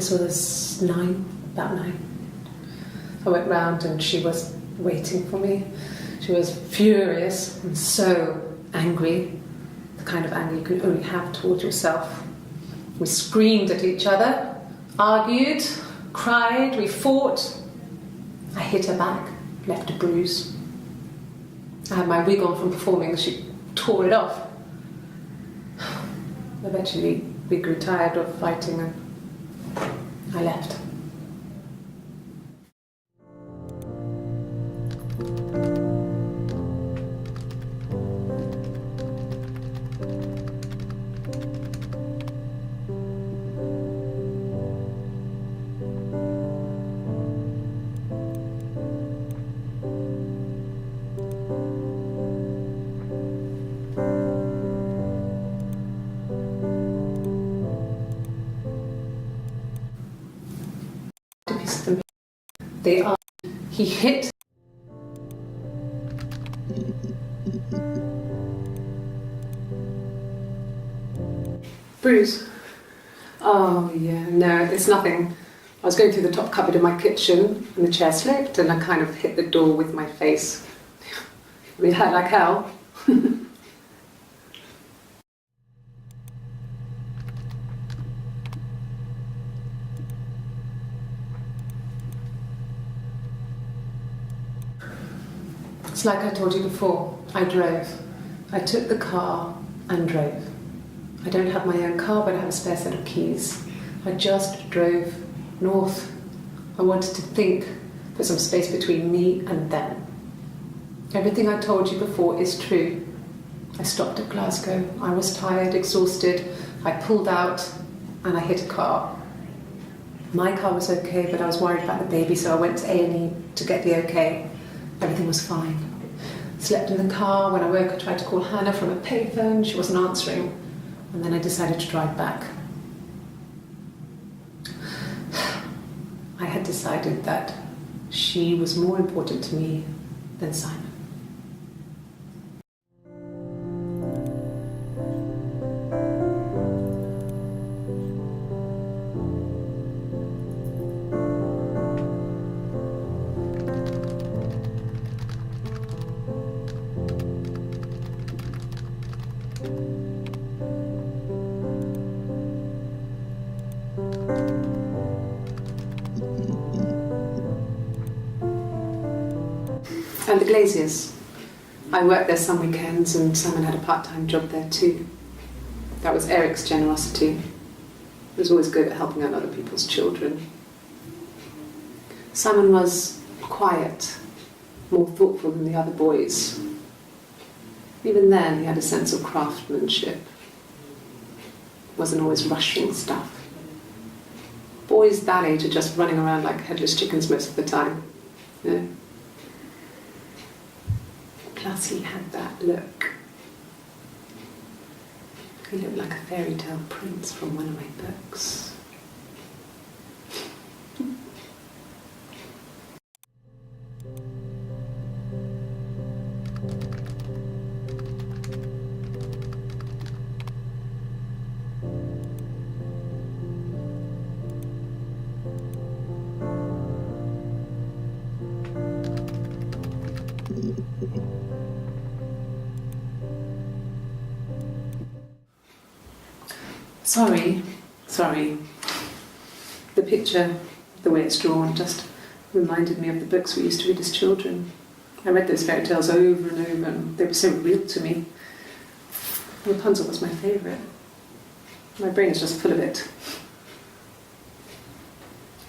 This was about 9. I went round and she was waiting for me. She was furious and so angry, the kind of anger you can only have towards yourself. We screamed at each other, argued, cried, we fought. I hit her back, left a bruise. I had my wig on from performing, she tore it off. Eventually, we grew tired of fighting and I left. They are. He hit. Bruise. Oh yeah, no, it's nothing. I was going through the top cupboard in my kitchen and the chair slipped and I kind of hit the door with my face. I mean, it hurt like hell. It's like I told you before, I drove. I took the car and drove. I don't have my own car, but I have a spare set of keys. I just drove north. I wanted to think, put some space between me and them. Everything I told you before is true. I stopped at Glasgow. I was tired, exhausted. I pulled out and I hit a car. My car was okay, but I was worried about the baby, so I went to A&E to get the okay. Everything was fine. Slept in the car. When I woke, I tried to call Hannah from a payphone. She wasn't answering. And then I decided to drive back. I had decided that she was more important to me than Simon. And the Glaziers. I worked there some weekends and Simon had a part-time job there too. That was Eric's generosity. He was always good at helping out other people's children. Simon was quiet, more thoughtful than the other boys. Even then he had a sense of craftsmanship. Wasn't always rushing stuff. Boys that age are just running around like headless chickens most of the time. You know? Plus he had that look. He looked like a fairy tale prince from one of my books. Sorry. The picture, the way it's drawn, just reminded me of the books we used to read as children. I read those fairy tales over and over, and they were so real to me. Rapunzel was my favourite. My brain is just full of it.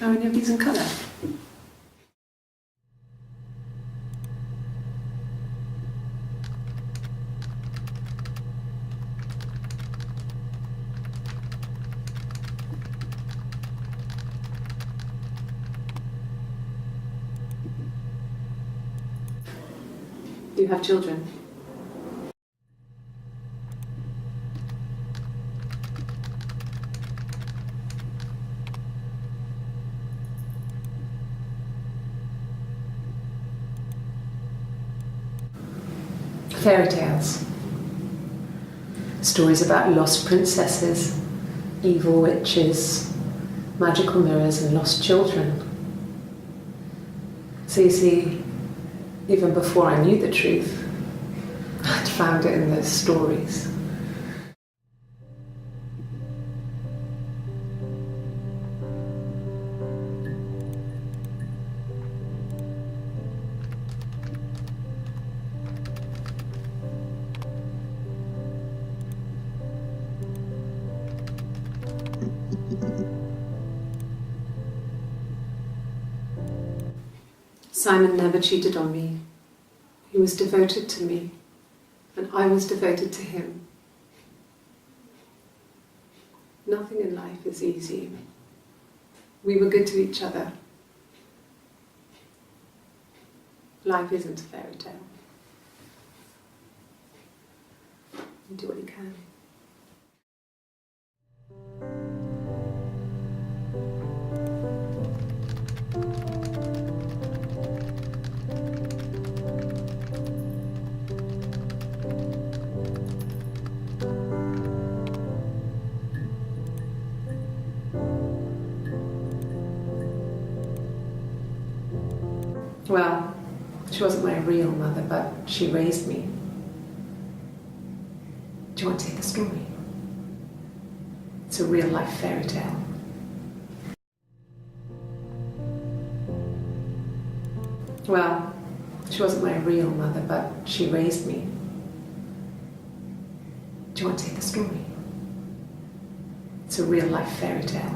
Are any of these in colour? Do you have children? Fairy tales. Stories about lost princesses, evil witches, magical mirrors and lost children. So you see, even before I knew the truth, I'd found it in those stories. Simon never cheated on me. He was devoted to me, and I was devoted to him. Nothing in life is easy. We were good to each other. Life isn't a fairy tale. You do what you can. Well, she wasn't my real mother, but she raised me. Do you want to hear the story? It's a real-life fairy tale. Well, she wasn't my real mother, but she raised me. Do you want to hear the story? It's a real-life fairy tale.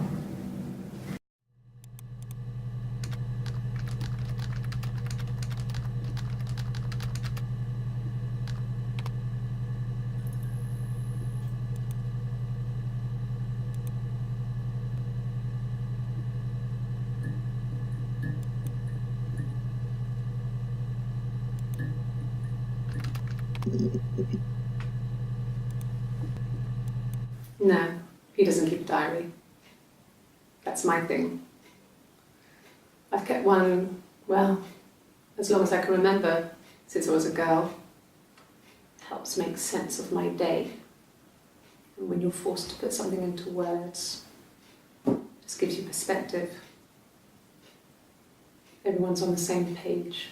No, he doesn't keep a diary. That's my thing. I've kept one, well, as long as I can remember, since I was a girl. It helps make sense of my day. And when you're forced to put something into words, it just gives you perspective. Everyone's on the same page.